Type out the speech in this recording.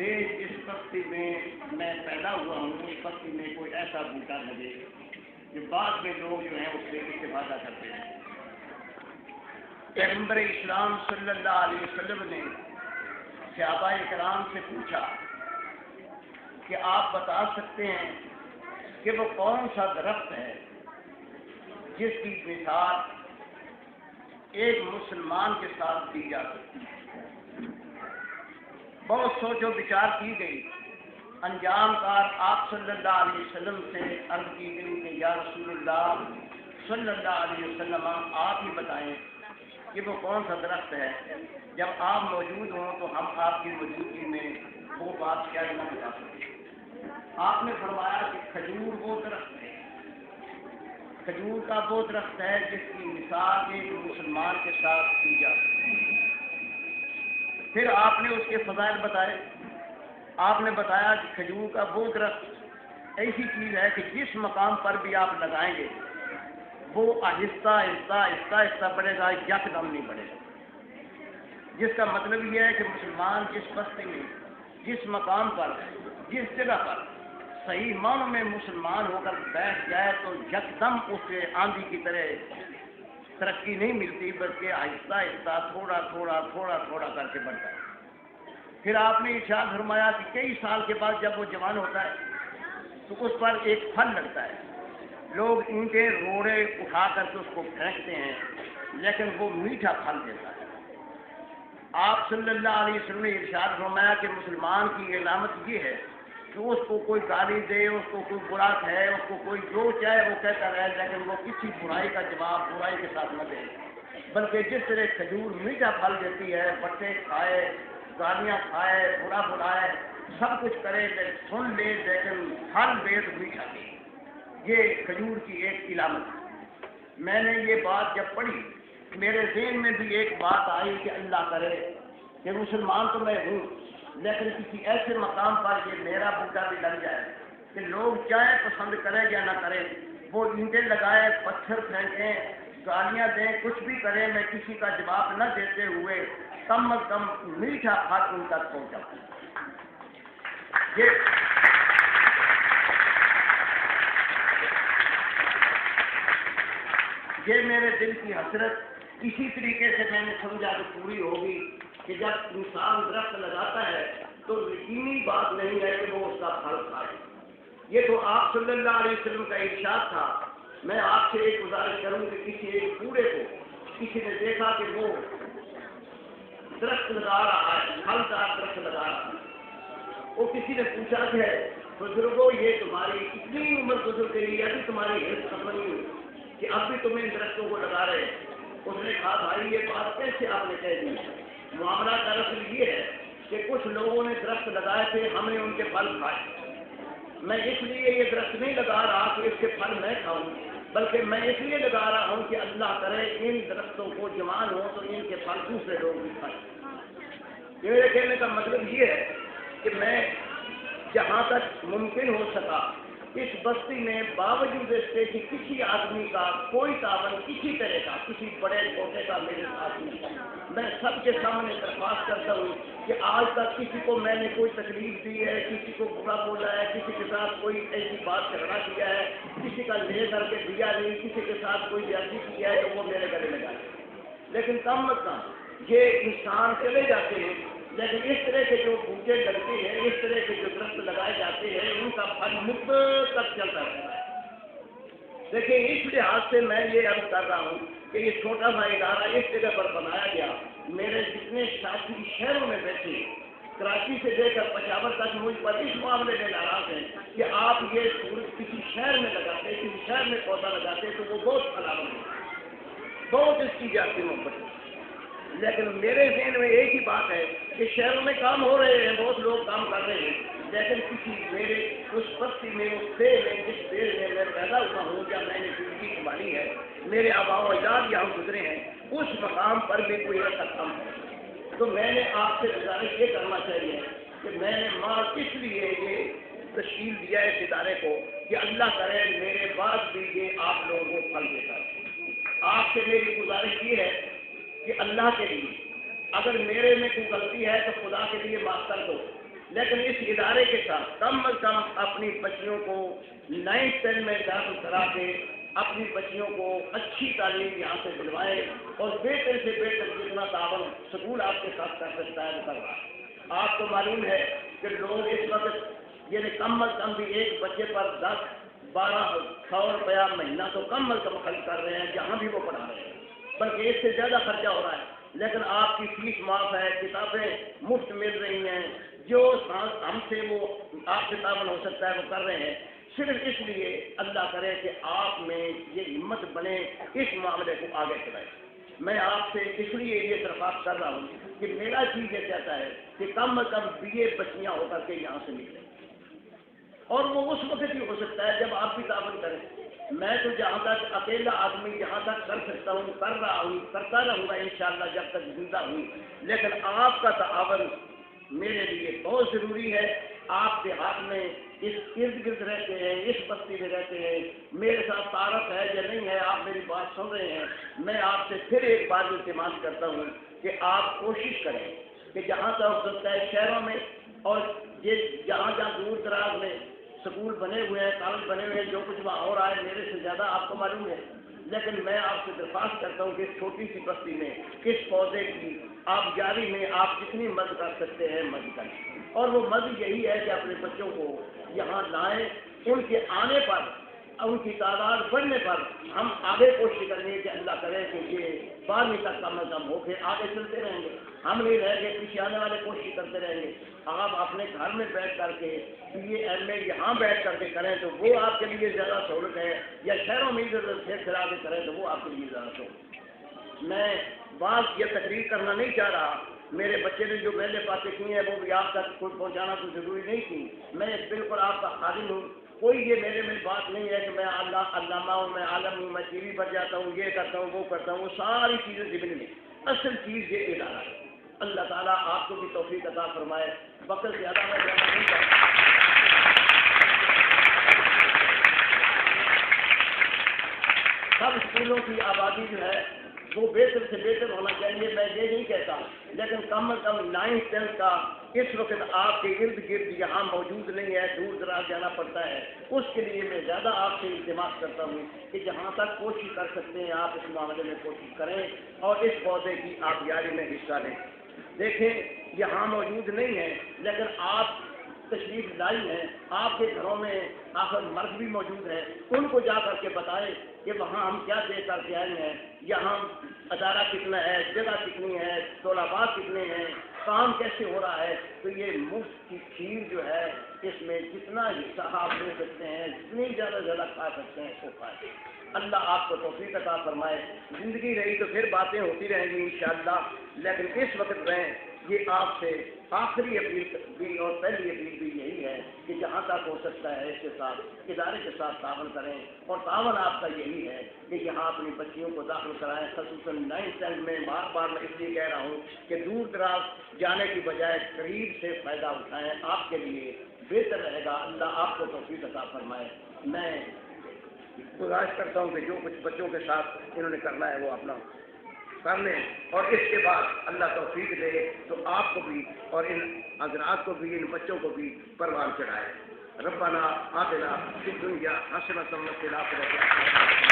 دیش جس بستی میں میں پیدا ہوا ہوں اس بستی میں کوئی ایسا بوٹا لگے جو بعد میں لوگ جو ہیں اس سے استفادہ کرتے ہیں۔ پیغمبر اسلام صلی اللہ علیہ وسلم نے صحابہ کرام سے پوچھا کہ آپ بتا سکتے ہیں کہ وہ کون سا درخت ہے جس کی مثال ایک مسلمان کے ساتھ دی جا سکتی ہے؟ بہت سوچ و بچار کی گئی، انجام کار آپ صلی اللہ علیہ وسلم سے عرض کی گئی کہ یا رسول اللہ صلی اللہ علیہ وسلم آپ ہی بتائیں کہ وہ کون سا درخت ہے، جب آپ موجود ہوں تو ہم آپ کی موجودگی میں وہ بات کیا نہ بتا سکیں۔ آپ نے فرمایا کہ کھجور وہ درخت ہے، کھجور کا وہ درخت ہے جس کی مثال ایک مسلمان کے ساتھ کی جا سکتی ہے۔ پھر آپ نے اس کے فضائل بتائے، آپ نے بتایا کہ کھجور کا وہ درخت ایسی چیز ہے کہ جس مقام پر بھی آپ لگائیں گے وہ آہستہ آہستہ آہستہ آہستہ بڑھے گا، یکدم نہیں بڑھے گا، جس کا مطلب یہ ہے کہ مسلمان جس بستی میں جس مقام پر جس جگہ پر صحیح معنوں میں مسلمان ہو کر بیٹھ جائے تو یکدم اسے آندھی کی طرح ترقی نہیں ملتی، بلکہ آہستہ آہستہ تھوڑا تھوڑا تھوڑا تھوڑا کر کے بڑھتا ہے۔ پھر آپ نے ارشاد فرمایا کہ کئی سال کے بعد جب وہ جوان ہوتا ہے تو اس پر ایک پھل لگتا ہے، لوگ اینٹیں روڑے اٹھا کر کے اس کو پھینکتے ہیں لیکن وہ میٹھا پھل دیتا ہے۔ آپ صلی اللہ علیہ وسلم نے ارشاد فرمایا کہ مسلمان کی علامت یہ ہے کہ اس کو کوئی گالی دے، اس کو کوئی برا کہے، اس کو کوئی جو چاہے وہ کہتا رہے، لیکن وہ کسی برائی کا جواب برائی کے ساتھ نہ دے، بلکہ جس طرح کھجور میٹھا پھل دیتی ہے، بٹے کھائے، گالیاں کھائے، برا بلائے، سب کچھ کرے، سن لے لیکن پھل دے تو میٹھا دے۔ یہ کھجور کی ایک علامت ہے۔ میں نے یہ بات جب پڑھی میرے ذہن میں بھی ایک بات آئی کہ اللہ کرے کہ مسلمان تو میں ہوں لیکن کسی ایسے مقام پر یہ میرا بوٹا بھی لگ جائے کہ لوگ چاہے پسند کریں یا نہ کریں، وہ اینٹیں لگائے، پتھر پھینکیں، گالیاں دیں، کچھ بھی کریں، میں کسی کا جواب نہ دیتے ہوئے کم از کم میٹھا پھل ان تک پہنچاؤں۔ یہ میرے دل کی حسرت اسی طریقے سے میں نے سمجھا کہ پوری ہوگی کہ جب انسان درخت لگاتا ہے تو یقینی بات نہیں ہے کہ وہ اس کا پھل کھائے۔ یہ تو آپ صلی اللہ علیہ وسلم کا ارشاد تھا۔ میں آپ سے ایک گزارش کروں کہ کسی ایک بوڑھے کو کسی نے دیکھا کہ وہ درخت لگا رہا ہے، پھلدار درخت لگا رہا ہے، وہ کسی نے پوچھا کہ بزرگوں یہ تمہاری اتنی عمر گزر گئی ابھی تمہاری ہیلتھ ختم نہیں ہوئی کہ اب بھی تم ان درختوں کو لگا رہے ہیں؟ اس نے کہا بھائی یہ بات کیسے آپ نے کہہ دی؟ معاملہ دراصل یہ ہے کہ کچھ لوگوں نے درخت لگائے تھے، ہم نے ان کے پھل کھائے۔ میں اس لیے یہ درخت نہیں لگا رہا کہ اس کے پھل میں کھاؤں، بلکہ میں اس لیے لگا رہا ہوں کہ اللہ کرے ان درختوں کو جوان ہو تو ان کے پھل دوسرے لوگ بھی کھائیں۔ میرے کہنے کا مطلب یہ ہے کہ میں جہاں تک ممکن ہو سکا اس بستی میں باوجود اس کے کہ کسی آدمی کا کوئی تعاون کسی طرح کا کسی بڑے چھوٹے کا میرے ساتھ نہیں، میں سب کے سامنے درخواست کرتا ہوں کہ آج تک کسی کو میں نے کوئی تکلیف دی ہے، کسی کو برا بولا ہے، کسی کے ساتھ کوئی ایسی بات جھگڑا کیا ہے، کسی کا لے کر کے دیا نہیں، کسی کے ساتھ کوئی زیادتی کیا ہے تو وہ میرے گلے لگائے، لیکن کم از کم یہ انسان چلے جاتے ہیں لیکن اس طرح کے جو بوٹے لگتے ہیں، اس طرح کے جو درخت لگائے جاتے ہیں ان کا پھل مدت تک چلتا رہتا ہے۔ دیکھیں اس لحاظ سے میں یہ عرض کر رہا ہوں کہ یہ چھوٹا سا ادارہ اس جگہ پر بنایا گیا، میرے جتنے ساتھی شہروں میں بیٹھے کراچی سے لے کر پشاور تک مجھ پر اس معاملے میں ناراض ہیں کہ آپ یہ سورج کسی شہر میں لگاتے، کسی شہر میں پودا لگاتے تو وہ بہت فلاور ہے، بہت اس کی جاتی محبت ہے، لیکن میرے ذہن میں ایک ہی بات ہے کہ شہروں میں کام ہو رہے ہیں، بہت لوگ کام کر رہے ہیں، لیکن کسی میرے اس بستی میں اس دیر میں جس دیر میں میں پیدا ہوا ہوں یا میں نے زندگی سنبھالی ہے، میرے آباء و اجداد یہاں گزرے ہیں، اس مقام پر بھی کوئی ایسا کام ہے تو میں نے آپ سے گزارش یہ کرنا چاہیے کہ میں نے ماں اس لیے یہ تشکیل دیا ہے اس ادارے کو کہ اللہ کرے میرے بعد بھی یہ آپ لوگوں کو پھل دیتا ہے۔ آپ سے میری گزارش یہ ہے کہ اللہ کے لیے اگر میرے میں کوئی غلطی ہے تو خدا کے لیے معاف کر دو، لیکن اس ادارے کے ساتھ کم از کم اپنی بچیوں کو 9th 10 میں داخل کرا کے اپنی بچیوں کو اچھی تعلیم یہاں سے دلوائیں اور بہتر سے بہتر جتنا تعاون سکول آپ کے ساتھ کر سکتا ہے وہ کر رہا ہے۔ آپ کو معلوم ہے کہ لوگ اس وقت یعنی کم از کم بھی ایک بچے پر 10-12 روپیہ مہینہ تو کم از کم خرچ کر رہے ہیں جہاں بھی وہ پڑھا رہے ہیں، بلکہ اس سے زیادہ خرچہ ہو رہا ہے، لیکن آپ کی فیس معاف ہے، کتابیں مفت مل رہی ہیں، جو ہم سے وہ آپ سے تعاون ہو سکتا ہے وہ کر رہے ہیں، صرف اس لیے اللہ کرے کہ آپ میں یہ ہمت بنے اس معاملے کو آگے چلائیں۔ میں آپ سے اس لیے یہ درخواست کر رہا ہوں کہ میرا چیز یہ کہتا ہے کہ کم از کم BA بچیاں ہو کر کے یہاں سے نکلیں، اور وہ اس وقت ہی ہو سکتا ہے جب آپ بھی تعاون کریں۔ میں تو جہاں تک اکیلا آدمی جہاں تک کر سکتا ہوں کر رہا ہوں، کرتا رہوں گا انشاءاللہ جب تک زندہ ہوں، لیکن آپ کا تعاون میرے لیے بہت ضروری ہے۔ آپ دیہات میں اس ارد گرد رہتے ہیں، اس بستی میں رہتے ہیں، میرے ساتھ تعارف ہے یا نہیں ہے، آپ میری بات سن رہے ہیں، میں آپ سے پھر ایک بار التماس کرتا ہوں کہ آپ کوشش کریں کہ جہاں تک ہو سکتا ہے شہروں میں اور جہاں جہاں دور دراز میں سکول بنے ہوئے ہیں، کالج بنے ہوئے ہیں، جو کچھ وہاں ہو رہا ہے میرے سے زیادہ آپ کو معلوم ہے، لیکن میں آپ سے درخواست کرتا ہوں کہ اس چھوٹی سی بستی میں اس پودے کی آپ جاری میں آپ جتنی مدد کر سکتے ہیں مدد کریں، اور وہ مدد یہی ہے کہ اپنے بچوں کو یہاں لائیں، ان کے آنے پر ان کی تعداد بڑھنے پر ہم آگے کوشش کریں گے کہ اللہ کرے کہ یہ 12ویں تک کم از کم ہو کے آگے چلتے رہیں گے، ہم نہیں رہیں گے، پیچھے آنے والے کوشش کرتے رہیں گے۔ آپ اپنے گھر میں بیٹھ کر کے BA MA یہاں بیٹھ کر کے کریں تو وہ آپ کے لیے زیادہ سہولت ہے، یا شہروں میں پھر پھرا کے کریں تو وہ آپ کے لیے زیادہ سہولت ہے۔ میں بات یہ تقریر کرنا نہیں چاہ رہا، میرے بچے نے جو پہلے باتیں کی ہیں وہ بھی آپ تک کوئی پہنچانا تو ضروری نہیں تھی، میں بالکل آپ کا خادم ہوں، کوئی یہ میرے میں بات نہیں ہے کہ میں علامہ ہوں، میں عالم ہوں، میں TV پر جاتا ہوں، یہ کرتا ہوں وہ کرتا ہوں، وہ ساری چیزیں ذہن میں، اصل چیز یہ ادارہ ہے۔ اللہ تعالیٰ آپ کو بھی توفیق عطا فرمائے۔ وقت زیادہ میں جانا نہیں چاہتا، سب اسکولوں کی آبادی جو ہے وہ بہتر سے بہتر ہونا چاہیے، میں یہ نہیں کہتا، لیکن کم از کم 9th 10 کا اس وقت آپ کے ارد گرد یہاں موجود نہیں ہے، دور دراز جانا پڑتا ہے، اس کے لیے میں زیادہ آپ سے التماس کرتا ہوں کہ جہاں تک کوشش کر سکتے ہیں آپ اس معاملے میں کوشش کریں اور اس پودے کی آپ یاری میں حصہ لیں۔ دیکھیں یہاں موجود نہیں ہے لیکن آپ تشریف لائی ہیں، آپ کے گھروں میں آخر مرد بھی موجود ہیں، ان کو جا کر کے بتائیں کہ وہاں ہم کیا دے کر کے آئے ہیں، یہاں ادارہ کتنا ہے، جگہ کتنی ہے، طلباء کتنے ہیں، کام کیسے ہو رہا ہے، تو یہ مفت کی کھیر جو ہے اس میں جتنا حصہ آپ لے سکتے ہیں، جتنی زیادہ کھا سکتے ہیں اس کو کھائیں۔ اللہ آپ کو توفیق عطا فرمائے۔ زندگی رہی تو پھر باتیں ہوتی رہیں گی انشاءاللہ، لیکن اس وقت رہیں یہ آپ سے آخری اپیل بھی اور پہلی اپیل بھی یہی ہے کہ جہاں تک ہو سکتا ہے اس کے ساتھ ادارے کے ساتھ تعاون کریں، اور تعاون آپ کا یہی ہے کہ یہاں اپنی بچیوں کو داخل کرائیں، خصوصاً 9th 10 میں۔ بار بار میں اس لیے کہہ رہا ہوں کہ دور دراز جانے کی بجائے قریب سے فائدہ اٹھائیں، آپ کے لیے بہتر رہے گا۔ اللہ آپ کو توفیق عطا فرمائے۔ میں گزارش کرتا ہوں کہ جو کچھ بچوں کے ساتھ انہوں نے کرنا ہے وہ اپنا کر لیں، اور اس کے بعد اللہ توفیق دے تو آپ کو بھی اور ان حضرات کو بھی، ان بچوں کو بھی پروان چڑھائے۔ ربنا آتنا فی الدنیا حسنۃ وفی الآخرۃ